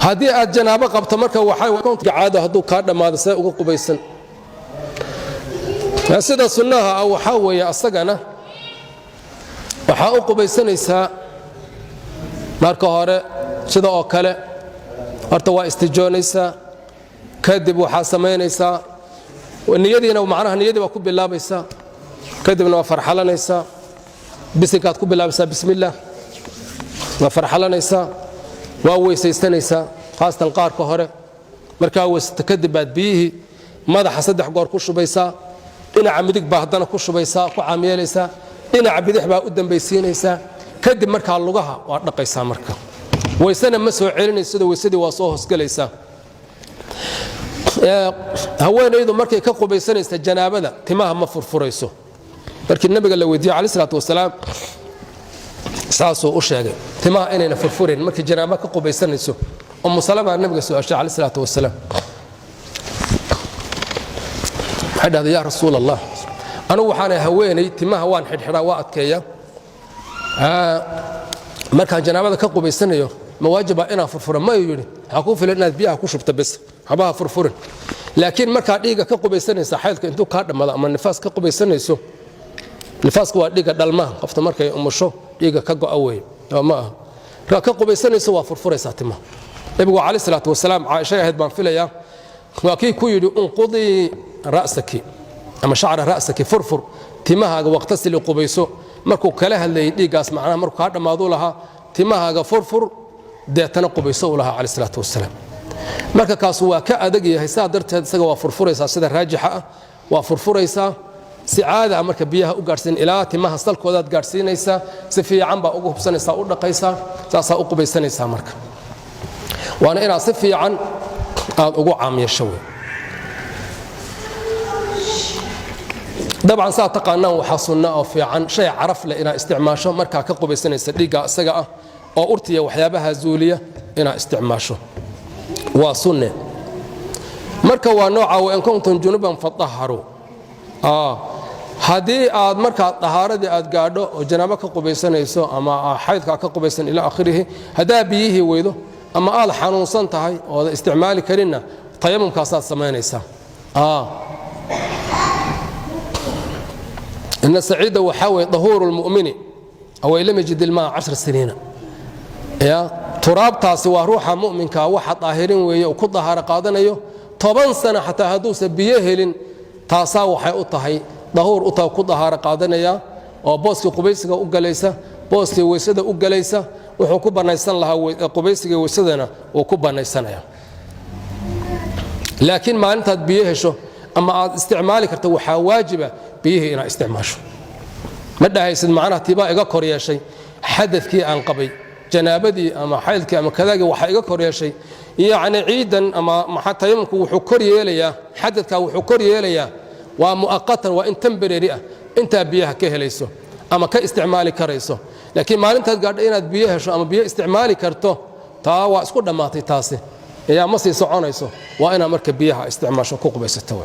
haddii aad janaabo qabto marka waxay caado hadduu kaa dhammaado see uga qubaysan sida sunnaha ah waxaa weeye asagana waxaa u qubaysanaysaa marka hore sida oo kale horta waa istijoonaysaa kadib waxaa samaynaysaa niyadiina macnaha niyadii baa ku bilaabaysaa kadibna waa farxalanaysaa bisinkaad ku bilaabaysaa bismillaah waa farxalanaysaa waa weysaysanaysaa khaasatan qaarka hore markaa weysata kadib baad biyihii madaxa 3 goor ku shubaysaa dhinaca midig baa haddana ku shubaysaa ku caamiyeelaysaa dhinaca bidix baa u dambaysiinaysaa kadib markaa lugaha waa dhaqaysaa marka weysana ma soo celinayso sida weysadii waa soo hoosgalaysaa haweenaydu markay ka qubaysanaysa janaabada timaha ma furfurayso markii nabiga la weydiiyay cali salaatu wasalaam saasoo u sheegay timaha inayna furfurin markii janaaba ka qubaysanayso ummu salama nabiga su'aashay cali salaatu wasalaam hadda ya rasuul allah anu waxaan haweenay timaha waan xidhxidhaa waa adkeeya markaan janaabada ka qubaysanayo ma waajiba inaan furfuro ma yiri ha ku filan inaad biyaha ku shubto bas habaha furfurin laakiin markaa dhiiga ka qubaysanaysa xaydka intuu ka dhamada ama nifaas ka qubaysanayso nifaasku waa dhiiga dhalmaha qofta markay umusho dhiiga ka go'a weey ma aha ka qubaysanayso waa furfuraysaa timaha nabigu cali salaatu wasalaam caaisha ahayd baan filayaa waa kii ku yidhi unqudi ra'saki ama shacra ra'saki furfur timahaaga waqtasili qubayso markuu kala hadlayay dhiigaas macnaha markuu ka dhamaado lahaa timahaaga furfur deetana qubayso u lahaa cali salaatu wasalaam marka kaas waa ka adag yahay saa darteed isaga waa furfuraysaa sida raajixa ah waa furfuraysaa si caada marka biyaha u gaarsiin ilaa timaha salkoodaad gaarsiinaysaa si fiican baa ugu hubsanaysaa u dhaqaysaa saasaa u qubaysanaysaa marka waana inaad si fiican aad ugu caamiyasho dabcan saa taqaanaan waxaa sunna oo fiican shay caraf leh inaad isticmaasho markaa ka qubaysanaysa dhiigga isaga ah oo urtiya waxyaabaha zuuliya inaad isticmaasho waa sunne marka waa nooca wa in kuntum junuban fatahharu haddii aad markaa tahaaradii aad gaadho oo janaabo ka qubaysanayso ama xaydka ka qubaysan ila akhirihi hadaa biyihii weydo ama aad xanuunsan tahay oo isticmaali karinna tayamumkaasaad samaynaysaa إن السعيد وحاوي ظهور المؤمن أو لم يجد الماء 10 سنين يا تراب تاسي وروح مؤمن كواحد طاهرين وكل ظهر قادنا طبعا سنة حتى هدوس بيهلن تاسا وحي أطهي ظهور أطه كل ظهر قادنا يا وبوسك قبيسك أجليسة بوسك وسد أجليسة وحكوبة نيسان لها قبيسك وسدنا وكوبة نيسان يا لكن ما أنت بيهشوا أما استعمالك توحى واجبة بيه إلى استعماشه مدى هيسد معناه تباء إيقا كوريا شيء حدث كي عن قبي جنابدي أما حيث أما كذا وحا إيقا كوريا شيء يعني عيدا أما حتى يمكن وحكور يليا حدث وحكور يليا ومؤقتا وإن تنبري رئة انت بيها كهليسو أما كاستعمالي كريسو لكن ما أنت قاعد إناد بيها شو أما بيه استعمالي كرتو تاوا اسكو دماتي تاسي يا مصي سعونيسو وأنا مركب بيها استعمال شكوك بيستوى